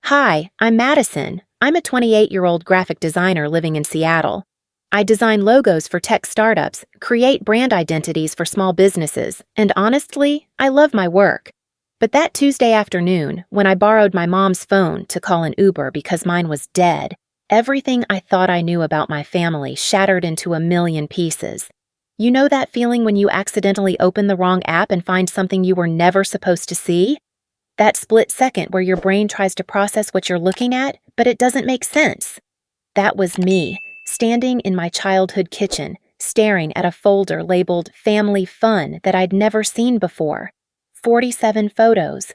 Hi, I'm Madison. I'm a 28-year-old graphic designer living in Seattle. I design logos for tech startups, create brand identities for small businesses, and honestly, I love my work. But that Tuesday afternoon, when I borrowed my mom's phone to call an Uber because mine was dead, everything I thought I knew about my family shattered into a million pieces. You know that feeling when you accidentally open the wrong app and find something you were never supposed to see? That split second where your brain tries to process what you're looking at, but it doesn't make sense. That was me, standing in my childhood kitchen, staring at a folder labeled Family Fun that I'd never seen before. 47 photos.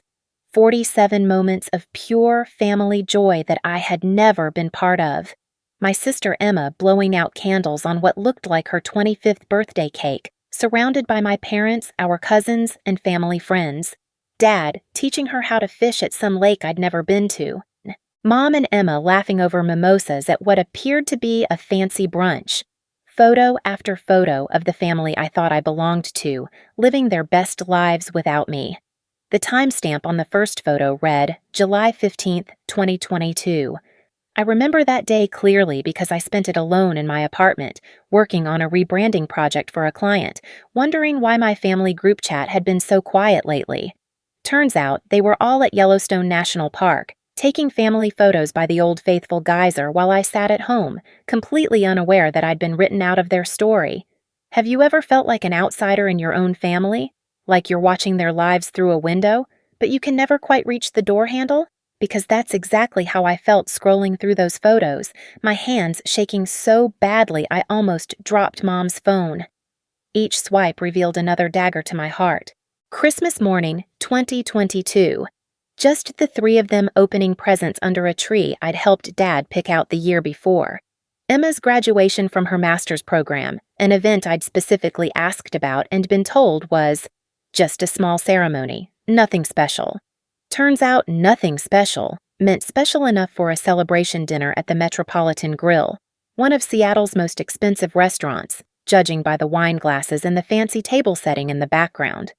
47 moments of pure family joy that I had never been part of. My sister Emma blowing out candles on what looked like her 25th birthday cake, surrounded by my parents, our cousins, and family friends. Dad teaching her how to fish at some lake I'd never been to. Mom and Emma laughing over mimosas at what appeared to be a fancy brunch. Photo after photo of the family I thought I belonged to, living their best lives without me. The timestamp on the first photo read July 15th, 2022. I remember that day clearly because I spent it alone in my apartment, working on a rebranding project for a client, wondering why my family group chat had been so quiet lately. Turns out they were all at Yellowstone National Park, taking family photos by the Old Faithful geyser while I sat at home, completely unaware that I'd been written out of their story. Have you ever felt like an outsider in your own family? Like you're watching their lives through a window, but you can never quite reach the door handle? Because that's exactly how I felt scrolling through those photos, my hands shaking so badly I almost dropped Mom's phone. Each swipe revealed another dagger to my heart. Christmas morning, 2022. Just the three of them opening presents under a tree I'd helped Dad pick out the year before. Emma's graduation from her master's program, an event I'd specifically asked about and been told was just a small ceremony, nothing special. Turns out nothing special meant special enough for a celebration dinner at the Metropolitan Grill, one of Seattle's most expensive restaurants, judging by the wine glasses and the fancy table setting in the background.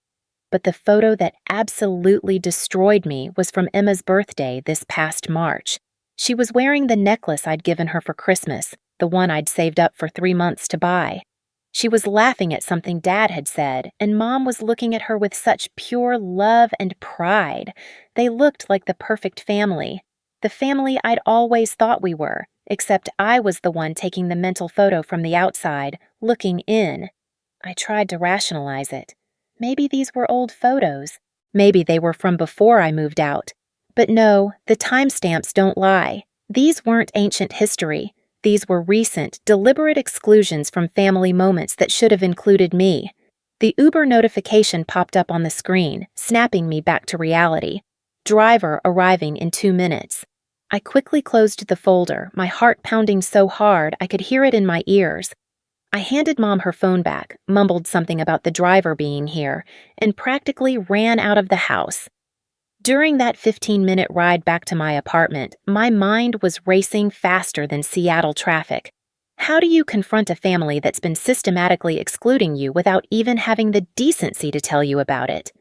But the photo that absolutely destroyed me was from Emma's birthday this past March. She was wearing the necklace I'd given her for Christmas, the one I'd saved up for 3 months to buy. She was laughing at something Dad had said, and Mom was looking at her with such pure love and pride. They looked like the perfect family. The family I'd always thought we were, except I was the one taking the mental photo from the outside, looking in. I tried to rationalize it. Maybe these were old photos. Maybe they were from before I moved out. But no, the timestamps don't lie. These weren't ancient history. These were recent, deliberate exclusions from family moments that should have included me. The Uber notification popped up on the screen, snapping me back to reality. Driver arriving in 2 minutes. I quickly closed the folder, my heart pounding so hard I could hear it in my ears. I handed Mom her phone back, mumbled something about the driver being here, and practically ran out of the house. During that 15-minute ride back to my apartment, my mind was racing faster than Seattle traffic. How do you confront a family that's been systematically excluding you without even having the decency to tell you about it?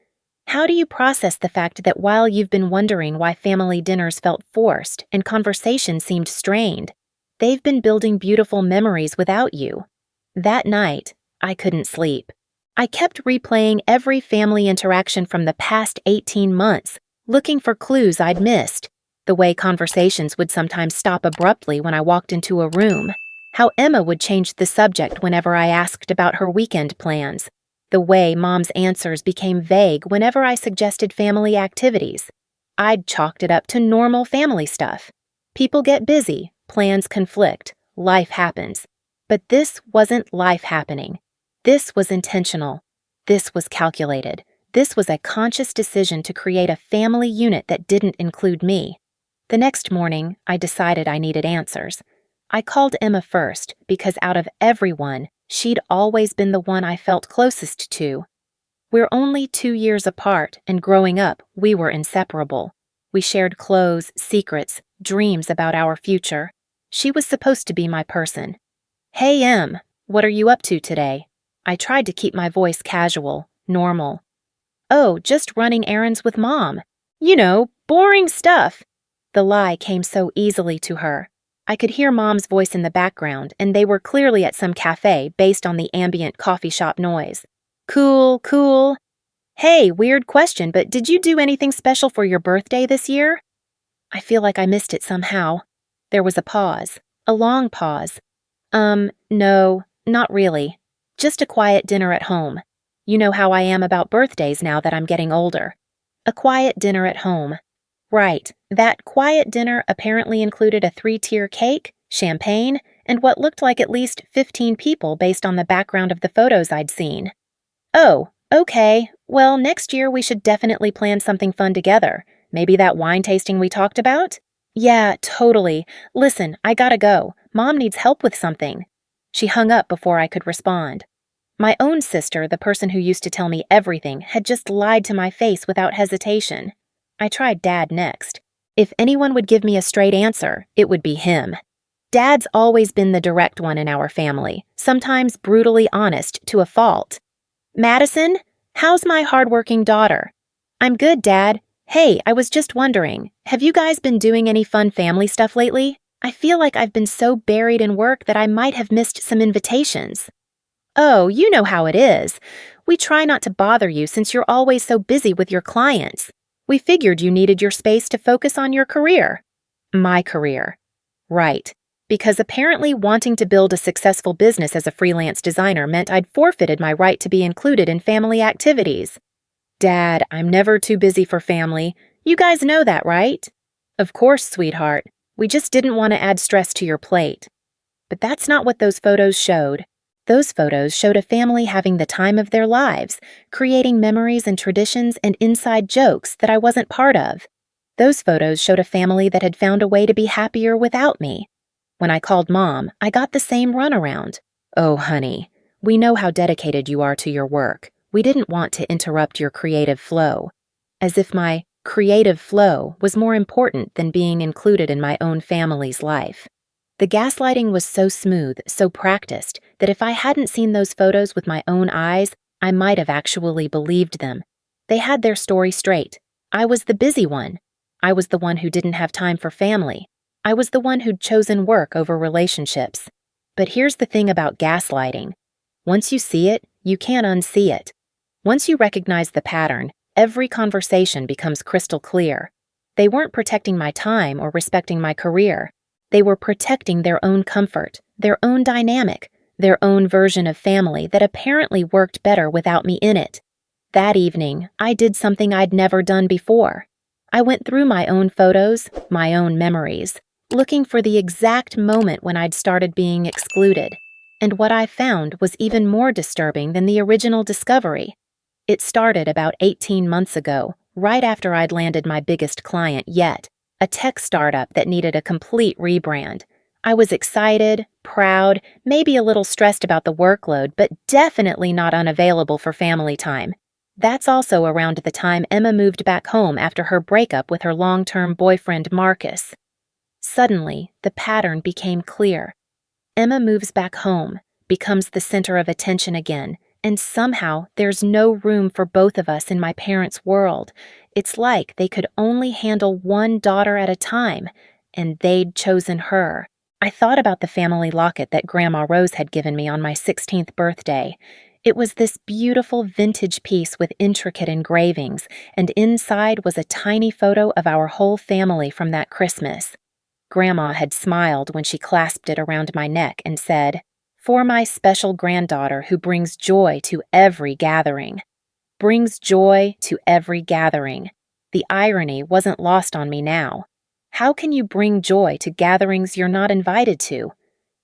How do you process the fact that while you've been wondering why family dinners felt forced and conversation seemed strained, they've been building beautiful memories without you? That night, I couldn't sleep. I kept replaying every family interaction from the past 18 months, looking for clues I'd missed. The way conversations would sometimes stop abruptly when I walked into a room. How Emma would change the subject whenever I asked about her weekend plans. The way Mom's answers became vague whenever I suggested family activities. I'd chalked it up to normal family stuff. People get busy, plans conflict, life happens. But this wasn't life happening. This was intentional. This was calculated. This was a conscious decision to create a family unit that didn't include me. The next morning, I decided I needed answers. I called Emma first because out of everyone, she'd always been the one I felt closest to. We're only 2 years apart, and growing up, we were inseparable. We shared clothes, secrets, dreams about our future. She was supposed to be my person. Hey, Em, what are you up to today? I tried to keep my voice casual, normal. Oh, just running errands with Mom. You know, boring stuff. The lie came so easily to her. I could hear Mom's voice in the background, and they were clearly at some cafe based on the ambient coffee shop noise. Cool, cool. Hey, weird question, but did you do anything special for your birthday this year? I feel like I missed it somehow. There was a pause. A long pause. No, not really. Just a quiet dinner at home. You know how I am about birthdays now that I'm getting older. A quiet dinner at home. Right, that quiet dinner apparently included a 3-tier cake, champagne, and what looked like at least 15 people based on the background of the photos I'd seen. Oh, okay. Well, next year we should definitely plan something fun together. Maybe that wine tasting we talked about? Yeah, totally. Listen, I gotta go. Mom needs help with something. She hung up before I could respond. My own sister, the person who used to tell me everything, had just lied to my face without hesitation. I tried Dad next. If anyone would give me a straight answer, it would be him. Dad's always been the direct one in our family, sometimes brutally honest to a fault. Madison, how's my hardworking daughter? I'm good, Dad. Hey, I was just wondering, have you guys been doing any fun family stuff lately? I feel like I've been so buried in work that I might have missed some invitations. Oh, you know how it is. We try not to bother you since you're always so busy with your clients. We figured you needed your space to focus on your career. My career. Right. Because apparently wanting to build a successful business as a freelance designer meant I'd forfeited my right to be included in family activities. Dad, I'm never too busy for family. You guys know that, right? Of course, sweetheart. We just didn't want to add stress to your plate. But that's not what those photos showed. Those photos showed a family having the time of their lives, creating memories and traditions and inside jokes that I wasn't part of. Those photos showed a family that had found a way to be happier without me. When I called Mom, I got the same runaround. Oh, honey, we know how dedicated you are to your work. We didn't want to interrupt your creative flow. As if my creative flow was more important than being included in my own family's life. The gaslighting was so smooth, so practiced, that if I hadn't seen those photos with my own eyes, I might have actually believed them. They had their story straight. I was the busy one. I was the one who didn't have time for family. I was the one who'd chosen work over relationships. But here's the thing about gaslighting. Once you see it, you can't unsee it. Once you recognize the pattern, every conversation becomes crystal clear. They weren't protecting my time or respecting my career. They were protecting their own comfort, their own dynamic, their own version of family that apparently worked better without me in it. That evening, I did something I'd never done before. I went through my own photos, my own memories, looking for the exact moment when I'd started being excluded. And what I found was even more disturbing than the original discovery. It started about 18 months ago, right after I'd landed my biggest client yet. A tech startup that needed a complete rebrand. I was excited, proud, maybe a little stressed about the workload, but definitely not unavailable for family time. That's also around the time Emma moved back home after her breakup with her long-term boyfriend Marcus. Suddenly, the pattern became clear. Emma moves back home, becomes the center of attention again, and somehow there's no room for both of us in my parents' world. It's like they could only handle one daughter at a time, and they'd chosen her. I thought about the family locket that Grandma Rose had given me on my 16th birthday. It was this beautiful vintage piece with intricate engravings, and inside was a tiny photo of our whole family from that Christmas. Grandma had smiled when she clasped it around my neck and said, "For my special granddaughter who brings joy to every gathering." Brings joy to every gathering. The irony wasn't lost on me now. How can you bring joy to gatherings you're not invited to?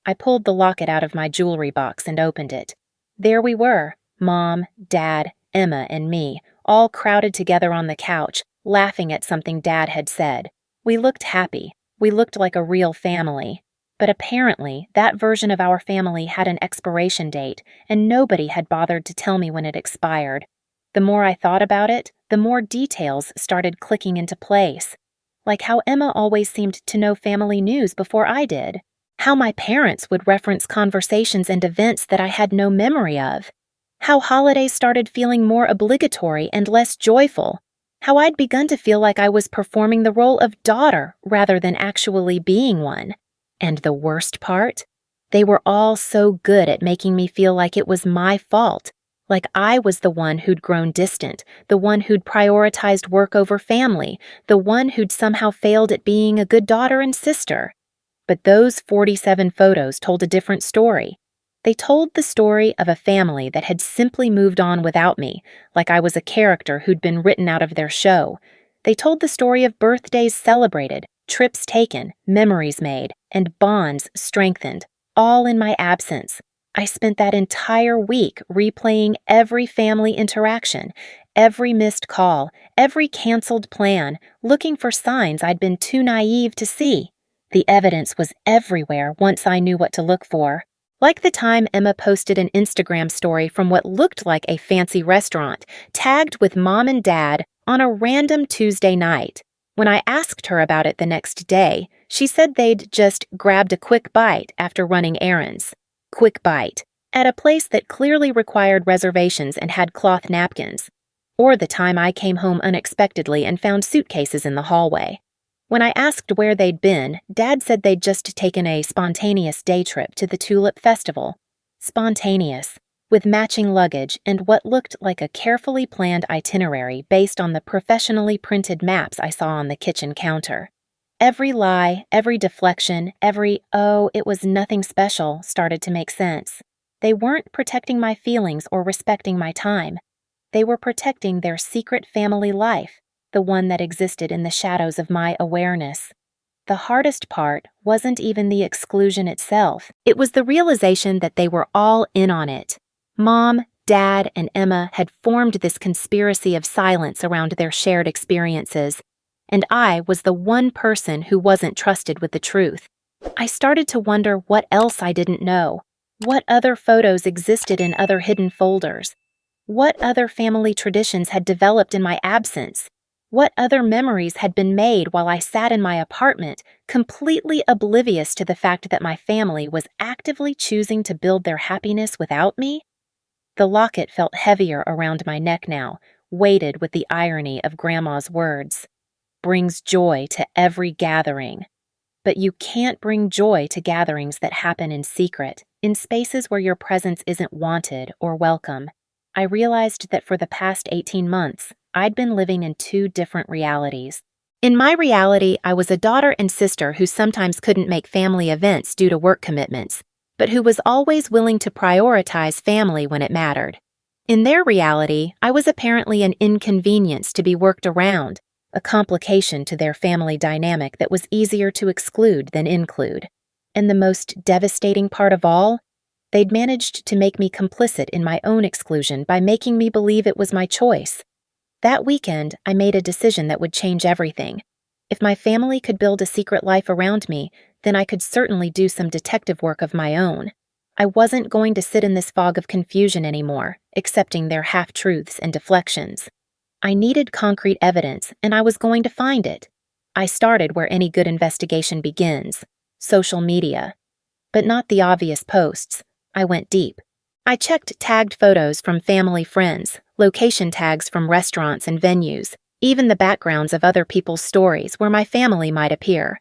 I pulled the locket out of my jewelry box and opened it. There we were, Mom, Dad, Emma, and me, all crowded together on the couch, laughing at something Dad had said. We looked happy. We looked like a real family. But apparently, that version of our family had an expiration date, and nobody had bothered to tell me when it expired. The more I thought about it, the more details started clicking into place. Like how Emma always seemed to know family news before I did. How my parents would reference conversations and events that I had no memory of. How holidays started feeling more obligatory and less joyful. how I'd begun to feel like I was performing the role of daughter rather than actually being one. And the worst part? They were all so good at making me feel like it was my fault, like I was the one who'd grown distant, the one who'd prioritized work over family, the one who'd somehow failed at being a good daughter and sister. But those 47 photos told a different story. They told the story of a family that had simply moved on without me, like I was a character who'd been written out of their show. They told the story of birthdays celebrated, trips taken, memories made, and bonds strengthened, all in my absence. I spent that entire week replaying every family interaction, every missed call, every canceled plan, looking for signs I'd been too naive to see. The evidence was everywhere once I knew what to look for. Like the time Emma posted an Instagram story from what looked like a fancy restaurant, tagged with mom and dad on a random Tuesday night. When I asked her about it the next day, she said they'd just grabbed a quick bite after running errands. Quick bite, at a place that clearly required reservations and had cloth napkins. Or the time I came home unexpectedly and found suitcases in the hallway. When I asked where they'd been, Dad said they'd just taken a spontaneous day trip to the Tulip Festival. Spontaneous, with matching luggage and what looked like a carefully planned itinerary based on the professionally printed maps I saw on the kitchen counter. Every lie, every deflection, every, "oh, it was nothing special," started to make sense. They weren't protecting my feelings or respecting my time. They were protecting their secret family life, the one that existed in the shadows of my awareness. The hardest part wasn't even the exclusion itself. It was the realization that they were all in on it. Mom, Dad, and Emma had formed this conspiracy of silence around their shared experiences, and I was the one person who wasn't trusted with the truth. I started to wonder what else I didn't know. What other photos existed in other hidden folders? What other family traditions had developed in my absence? What other memories had been made while I sat in my apartment, completely oblivious to the fact that my family was actively choosing to build their happiness without me? The locket felt heavier around my neck now, weighted with the irony of Grandma's words. Brings joy to every gathering. But you can't bring joy to gatherings that happen in secret, in spaces where your presence isn't wanted or welcome. I realized that for the past 18 months, I'd been living in two different realities. In my reality, I was a daughter and sister who sometimes couldn't make family events due to work commitments, but who was always willing to prioritize family when it mattered. In their reality, I was apparently an inconvenience to be worked around, a complication to their family dynamic that was easier to exclude than include. And the most devastating part of all, they'd managed to make me complicit in my own exclusion by making me believe it was my choice. That weekend, I made a decision that would change everything. If my family could build a secret life around me, then I could certainly do some detective work of my own. I wasn't going to sit in this fog of confusion anymore, accepting their half-truths and deflections. I needed concrete evidence, and I was going to find it. I started where any good investigation begins, social media. But not the obvious posts. I went deep. I checked tagged photos from family friends, location tags from restaurants and venues, even the backgrounds of other people's stories where my family might appear.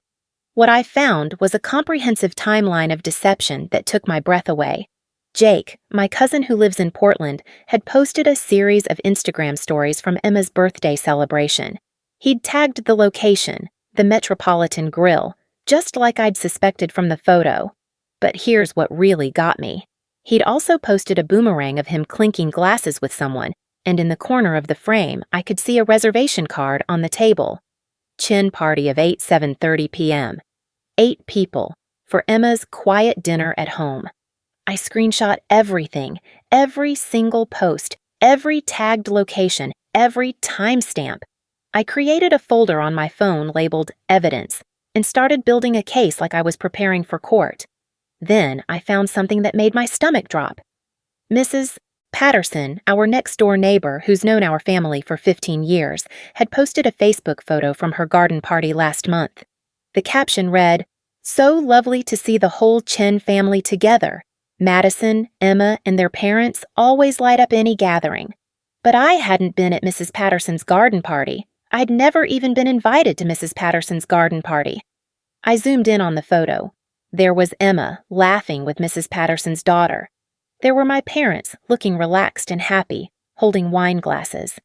What I found was a comprehensive timeline of deception that took my breath away. Jake, my cousin who lives in Portland, had posted a series of Instagram stories from Emma's birthday celebration. He'd tagged the location, the Metropolitan Grill, just like I'd suspected from the photo. But here's what really got me. He'd also posted a boomerang of him clinking glasses with someone, and in the corner of the frame, I could see a reservation card on the table. Chin party of 7:30 p.m. 8 people, for Emma's quiet dinner at home. I screenshot everything, every single post, every tagged location, every timestamp. I created a folder on my phone labeled Evidence and started building a case like I was preparing for court. Then I found something that made my stomach drop. Mrs. Patterson, our next-door neighbor who's known our family for 15 years, had posted a Facebook photo from her garden party last month. The caption read, "So lovely to see the whole Chen family together. Madison, Emma, and their parents always light up any gathering." But I hadn't been at Mrs. Patterson's garden party. I'd never even been invited to Mrs. Patterson's garden party. I zoomed in on the photo. There was Emma, laughing with Mrs. Patterson's daughter. There were my parents, looking relaxed and happy, holding wine glasses.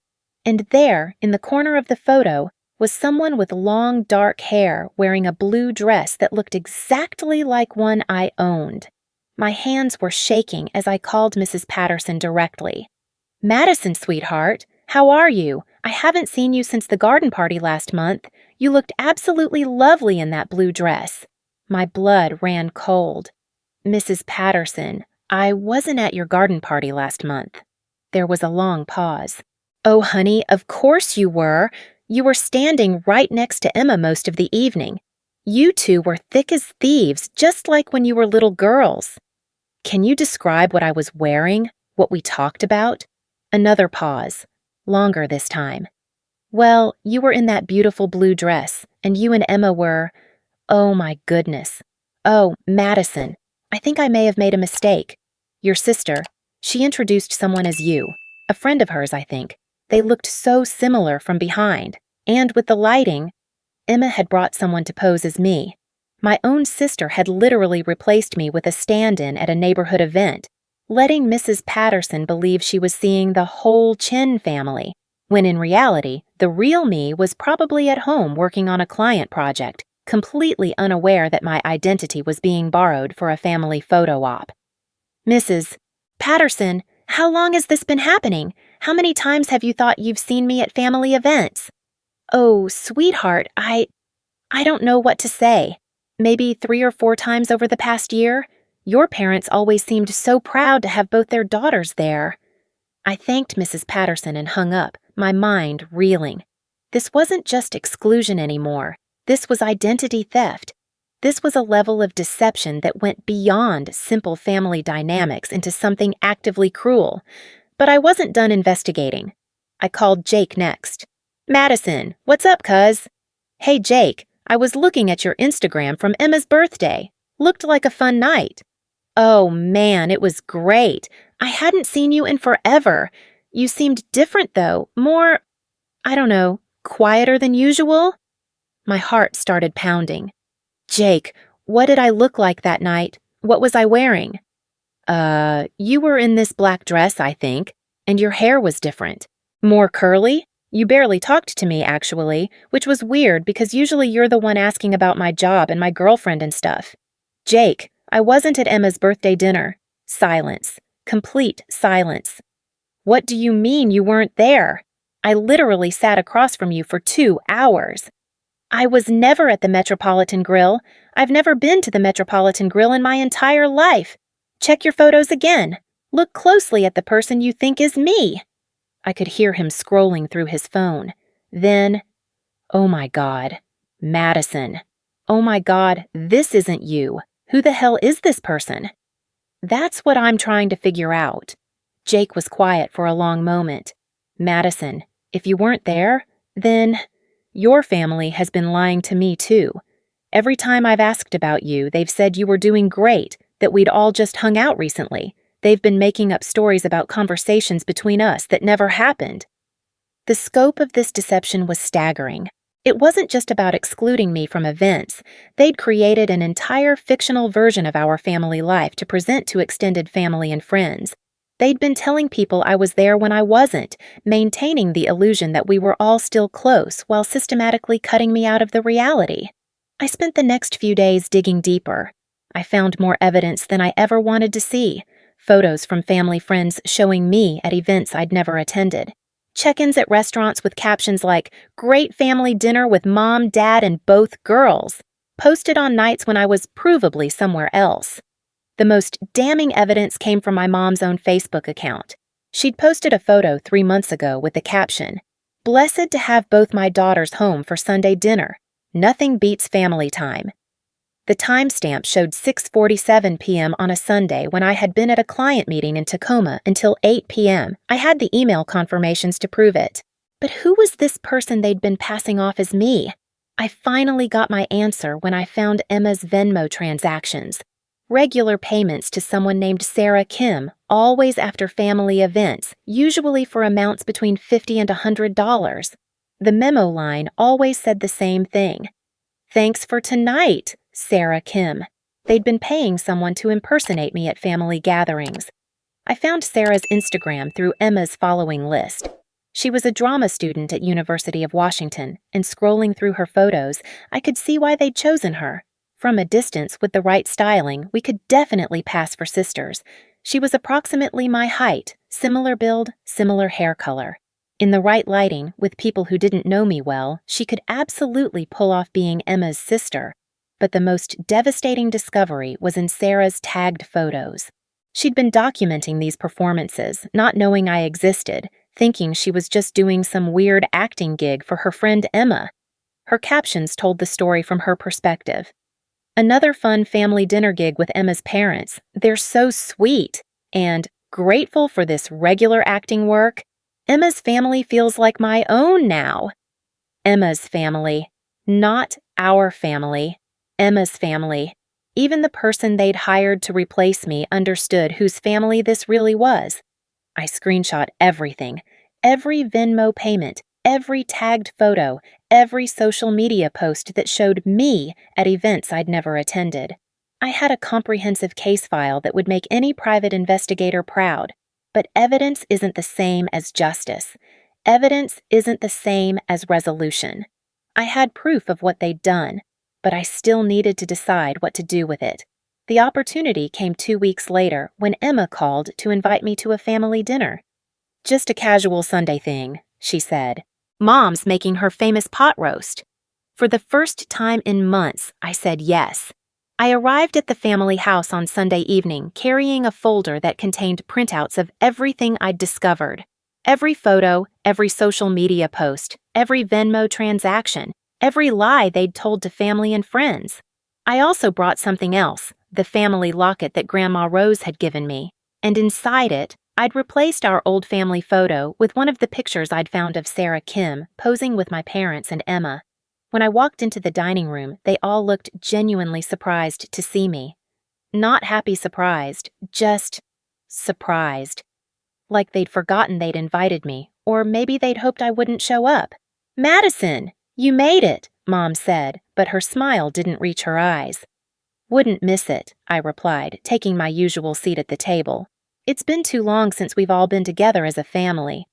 And there, in the corner of the photo, was someone with long, dark hair wearing a blue dress that looked exactly like one I owned. My hands were shaking as I called Mrs. Patterson directly. "Madison, sweetheart, how are you? I haven't seen you since the garden party last month. You looked absolutely lovely in that blue dress." My blood ran cold. "Mrs. Patterson, I wasn't at your garden party last month." There was a long pause. "Oh, honey, of course you were. You were standing right next to Emma most of the evening. You two were thick as thieves, just like when you were little girls." "Can you describe what I was wearing? What we talked about?" Another pause. Longer this time. "Well, you were in that beautiful blue dress, and you and Emma were— Oh my goodness. Oh, Madison, I think I may have made a mistake. Your sister, she introduced someone as you. A friend of hers, I think. They looked so similar from behind. And with the lighting, Emma had brought someone to pose as me. My own sister had literally replaced me with a stand-in at a neighborhood event, letting Mrs. Patterson believe she was seeing the whole Chin family, when in reality, the real me was probably at home working on a client project, completely unaware that my identity was being borrowed for a family photo op. "Mrs. Patterson, how long has this been happening? How many times have you thought you've seen me at family events?" "Oh, sweetheart, I don't know what to say. Maybe 3 or 4 times over the past year. Your parents always seemed so proud to have both their daughters there." I thanked Mrs. Patterson and hung up, my mind reeling. This wasn't just exclusion anymore. This was identity theft. This was a level of deception that went beyond simple family dynamics into something actively cruel. But I wasn't done investigating. I called Jake next. "Madison, what's up, cuz?" "Hey, Jake, I was looking at your Instagram from Emma's birthday. Looked like a fun night." "Oh man, it was great. I hadn't seen you in forever. You seemed different though, more, I don't know, quieter than usual." My heart started pounding. "Jake, what did I look like that night? What was I wearing?" You were in this black dress, I think, and your hair was different. More curly? You barely talked to me, actually, which was weird because usually you're the one asking about my job and my girlfriend and stuff." "Jake, I wasn't at Emma's birthday dinner." Silence. Complete silence. "What do you mean you weren't there? I literally sat across from you for 2 hours." "I was never at the Metropolitan Grill. I've never been to the Metropolitan Grill in my entire life. Check your photos again. Look closely at the person you think is me." I could hear him scrolling through his phone. Then, "Oh my God, Madison. Oh my God, this isn't you. Who the hell is this person?" "That's what I'm trying to figure out." Jake was quiet for a long moment. "Madison, if you weren't there, then your family has been lying to me too. Every time I've asked about you, they've said you were doing great, that we'd all just hung out recently. They've been making up stories about conversations between us that never happened." The scope of this deception was staggering. It wasn't just about excluding me from events. They'd created an entire fictional version of our family life to present to extended family and friends. They'd been telling people I was there when I wasn't, maintaining the illusion that we were all still close while systematically cutting me out of the reality. I spent the next few days digging deeper. I found more evidence than I ever wanted to see. Photos from family friends showing me at events I'd never attended. Check-ins at restaurants with captions like, "Great family dinner with mom, dad, and both girls," posted on nights when I was provably somewhere else. The most damning evidence came from my mom's own Facebook account. She'd posted a photo 3 months ago with the caption, "Blessed to have both my daughters home for Sunday dinner. Nothing beats family time." The timestamp showed 6:47 p.m. on a Sunday when I had been at a client meeting in Tacoma until 8 p.m. I had the email confirmations to prove it. But who was this person they'd been passing off as me? I finally got my answer when I found Emma's Venmo transactions. Regular payments to someone named Sarah Kim, always after family events, usually for amounts between $50 and $100. The memo line always said the same thing. "Thanks for tonight, Sarah Kim." They'd been paying someone to impersonate me at family gatherings. I found Sarah's Instagram through Emma's following list. She was a drama student at University of Washington, and scrolling through her photos, I could see why they'd chosen her. From a distance, with the right styling, we could definitely pass for sisters. She was approximately my height, similar build, similar hair color. In the right lighting, with people who didn't know me well, she could absolutely pull off being Emma's sister. But the most devastating discovery was in Sarah's tagged photos. She'd been documenting these performances, not knowing I existed, thinking she was just doing some weird acting gig for her friend Emma. Her captions told the story from her perspective. "Another fun family dinner gig with Emma's parents. They're so sweet." And "grateful for this regular acting work. Emma's family feels like my own now." Emma's family. Not our family. Emma's family. Even the person they'd hired to replace me understood whose family this really was. I screenshot everything. Every Venmo payment, every tagged photo, every social media post that showed me at events I'd never attended. I had a comprehensive case file that would make any private investigator proud. But evidence isn't the same as justice. Evidence isn't the same as resolution. I had proof of what they'd done, but I still needed to decide what to do with it. The opportunity came 2 weeks later when Emma called to invite me to a family dinner. "Just a casual Sunday thing," she said. "Mom's making her famous pot roast." For the first time in months, I said yes. I arrived at the family house on Sunday evening carrying a folder that contained printouts of everything I'd discovered. Every photo, every social media post, every Venmo transaction, every lie they'd told to family and friends. I also brought something else, the family locket that Grandma Rose had given me, and inside it, I'd replaced our old family photo with one of the pictures I'd found of Sarah Kim posing with my parents and Emma. When I walked into the dining room, they all looked genuinely surprised to see me. Not happy surprised, just surprised. Like they'd forgotten they'd invited me, or maybe they'd hoped I wouldn't show up. "Madison, you made it," Mom said, but her smile didn't reach her eyes. "Wouldn't miss it," I replied, taking my usual seat at the table. "It's been too long since we've all been together as a family."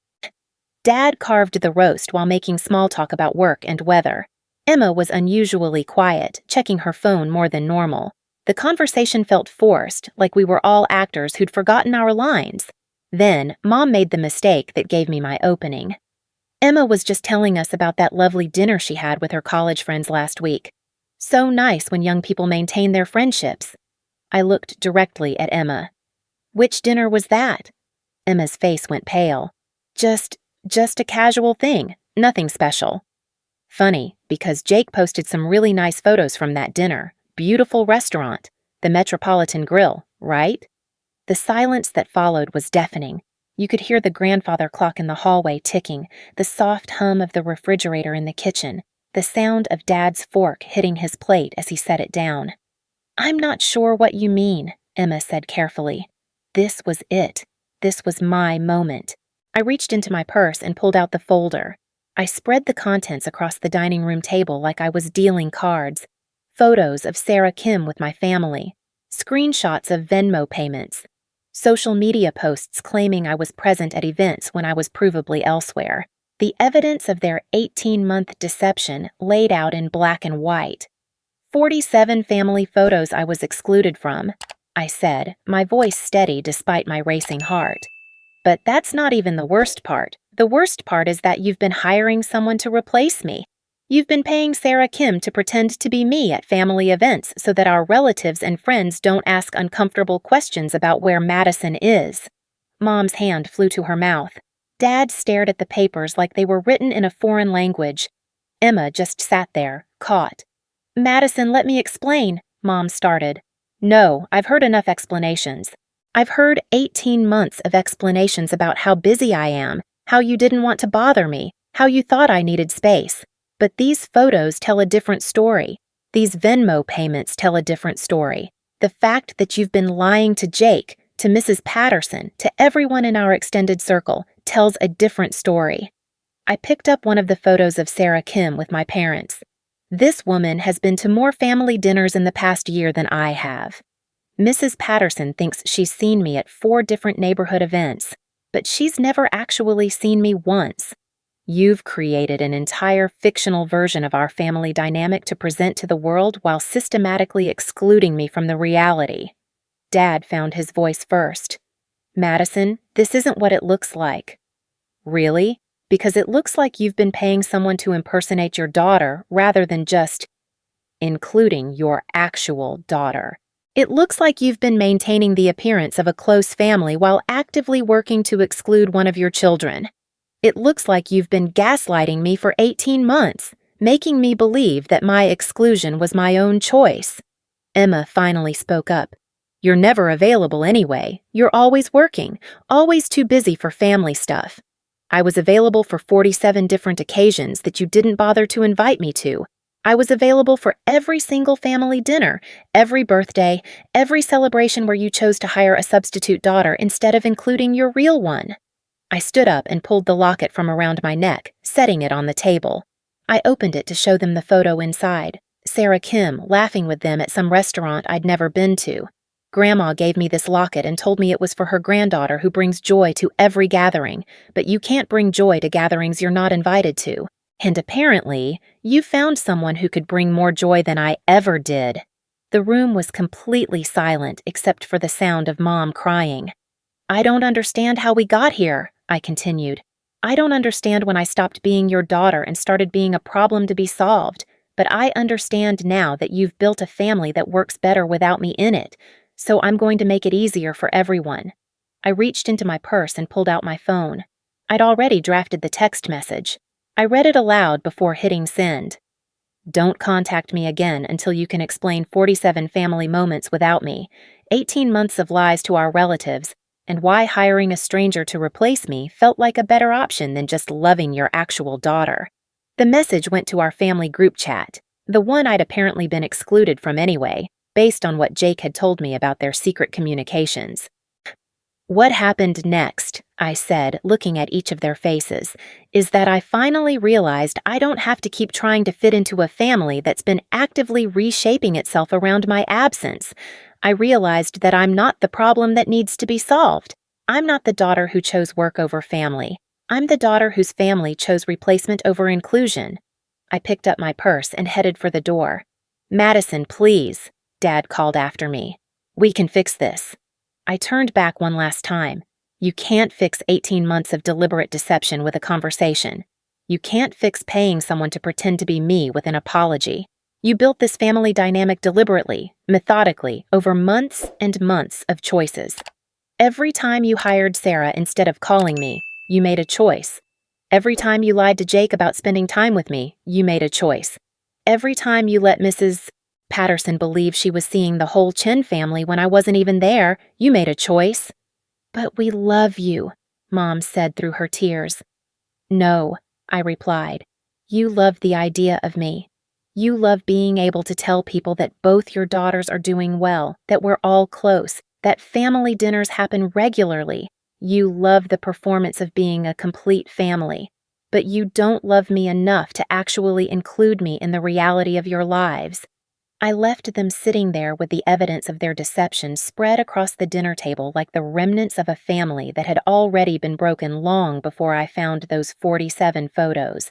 Dad carved the roast while making small talk about work and weather. Emma was unusually quiet, checking her phone more than normal. The conversation felt forced, like we were all actors who'd forgotten our lines. Then, Mom made the mistake that gave me my opening. "Emma was just telling us about that lovely dinner she had with her college friends last week. So nice when young people maintain their friendships." I looked directly at Emma. "Which dinner was that?" Emma's face went pale. Just a casual thing, nothing special." Funny, because Jake posted some really nice photos from that dinner. Beautiful restaurant. The Metropolitan Grill, right? The silence that followed was deafening. You could hear the grandfather clock in the hallway ticking, the soft hum of the refrigerator in the kitchen, the sound of Dad's fork hitting his plate as he set it down. "I'm not sure what you mean," Emma said carefully. This was it. This was my moment. I reached into my purse and pulled out the folder. I spread the contents across the dining room table like I was dealing cards. Photos of Sarah Kim with my family. Screenshots of Venmo payments. Social media posts claiming I was present at events when I was provably elsewhere. The evidence of their 18-month deception laid out in black and white. 47 family photos I was excluded from, I said, my voice steady despite my racing heart. But that's not even the worst part. The worst part is that you've been hiring someone to replace me. You've been paying Sarah Kim to pretend to be me at family events so that our relatives and friends don't ask uncomfortable questions about where Madison is. Mom's hand flew to her mouth. Dad stared at the papers like they were written in a foreign language. Emma just sat there, caught. "Madison, let me explain," Mom started. "No, I've heard enough explanations. I've heard 18 months of explanations about how busy I am, how you didn't want to bother me, how you thought I needed space. But these photos tell a different story. These Venmo payments tell a different story. The fact that you've been lying to Jake, to Mrs. Patterson, to everyone in our extended circle, tells a different story." I picked up one of the photos of Sarah Kim with my parents. This woman has been to more family dinners in the past year than I have. Mrs. Patterson thinks she's seen me at 4 different neighborhood events, but she's never actually seen me once. You've created an entire fictional version of our family dynamic to present to the world while systematically excluding me from the reality. Dad found his voice first. Madison, this isn't what it looks like. Really? Because it looks like you've been paying someone to impersonate your daughter rather than just including your actual daughter. It looks like you've been maintaining the appearance of a close family while actively working to exclude one of your children. It looks like you've been gaslighting me for 18 months, making me believe that my exclusion was my own choice. Emma finally spoke up. You're never available anyway. You're always working, always too busy for family stuff. I was available for 47 different occasions that you didn't bother to invite me to. I was available for every single family dinner, every birthday, every celebration where you chose to hire a substitute daughter instead of including your real one. I stood up and pulled the locket from around my neck, setting it on the table. I opened it to show them the photo inside. Sarah Kim laughing with them at some restaurant I'd never been to. Grandma gave me this locket and told me it was for her granddaughter who brings joy to every gathering, but you can't bring joy to gatherings you're not invited to. And apparently, you found someone who could bring more joy than I ever did. The room was completely silent except for the sound of Mom crying. I don't understand how we got here, I continued. I don't understand when I stopped being your daughter and started being a problem to be solved, but I understand now that you've built a family that works better without me in it, so I'm going to make it easier for everyone. I reached into my purse and pulled out my phone. I'd already drafted the text message. I read it aloud before hitting send. Don't contact me again until you can explain 47 family moments without me, 18 months of lies to our relatives, and why hiring a stranger to replace me felt like a better option than just loving your actual daughter. The message went to our family group chat, the one I'd apparently been excluded from anyway, based on what Jake had told me about their secret communications. What happened next, I said, looking at each of their faces, is that I finally realized I don't have to keep trying to fit into a family that's been actively reshaping itself around my absence. I realized that I'm not the problem that needs to be solved. I'm not the daughter who chose work over family. I'm the daughter whose family chose replacement over inclusion. I picked up my purse and headed for the door. Madison, please, Dad called after me. We can fix this. I turned back one last time. You can't fix 18 months of deliberate deception with a conversation. You can't fix paying someone to pretend to be me with an apology. You built this family dynamic deliberately, methodically, over months and months of choices. Every time you hired Sarah instead of calling me, you made a choice. Every time you lied to Jake about spending time with me, you made a choice. Every time you let Mrs. Patterson believe she was seeing the whole Chen family when I wasn't even there, you made a choice. But we love you, Mom said through her tears. No, I replied. You love the idea of me. You love being able to tell people that both your daughters are doing well, that we're all close, that family dinners happen regularly. You love the performance of being a complete family. But you don't love me enough to actually include me in the reality of your lives. I left them sitting there with the evidence of their deception spread across the dinner table like the remnants of a family that had already been broken long before I found those 47 photos.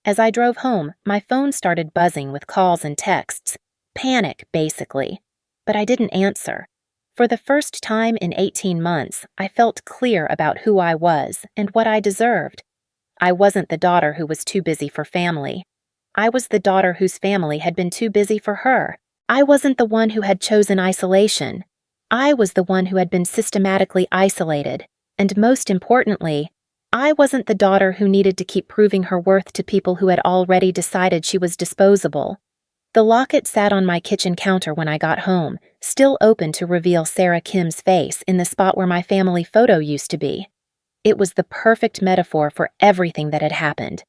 As I drove home, my phone started buzzing with calls and texts. Panic, basically. But I didn't answer. For the first time in 18 months, I felt clear about who I was and what I deserved. I wasn't the daughter who was too busy for family. I was the daughter whose family had been too busy for her. I wasn't the one who had chosen isolation. I was the one who had been systematically isolated. And most importantly, I wasn't the daughter who needed to keep proving her worth to people who had already decided she was disposable. The locket sat on my kitchen counter when I got home, still open to reveal Sarah Kim's face in the spot where my family photo used to be. It was the perfect metaphor for everything that had happened.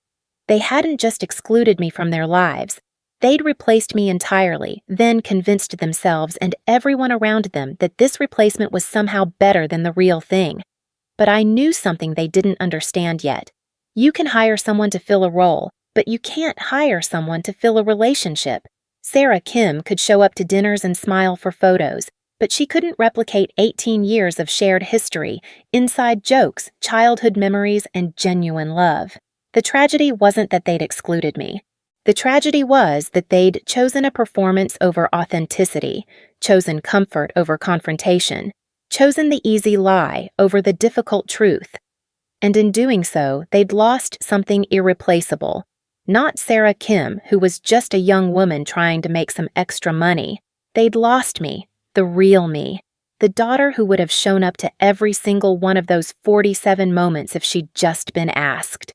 They hadn't just excluded me from their lives. They'd replaced me entirely, then convinced themselves and everyone around them that this replacement was somehow better than the real thing. But I knew something they didn't understand yet. You can hire someone to fill a role, but you can't hire someone to fill a relationship. Sarah Kim could show up to dinners and smile for photos, but she couldn't replicate 18 years of shared history, inside jokes, childhood memories, and genuine love. The tragedy wasn't that they'd excluded me. The tragedy was that they'd chosen a performance over authenticity, chosen comfort over confrontation, chosen the easy lie over the difficult truth. And in doing so, they'd lost something irreplaceable. Not Sarah Kim, who was just a young woman trying to make some extra money. They'd lost me, the real me, the daughter who would have shown up to every single one of those 47 moments if she'd just been asked.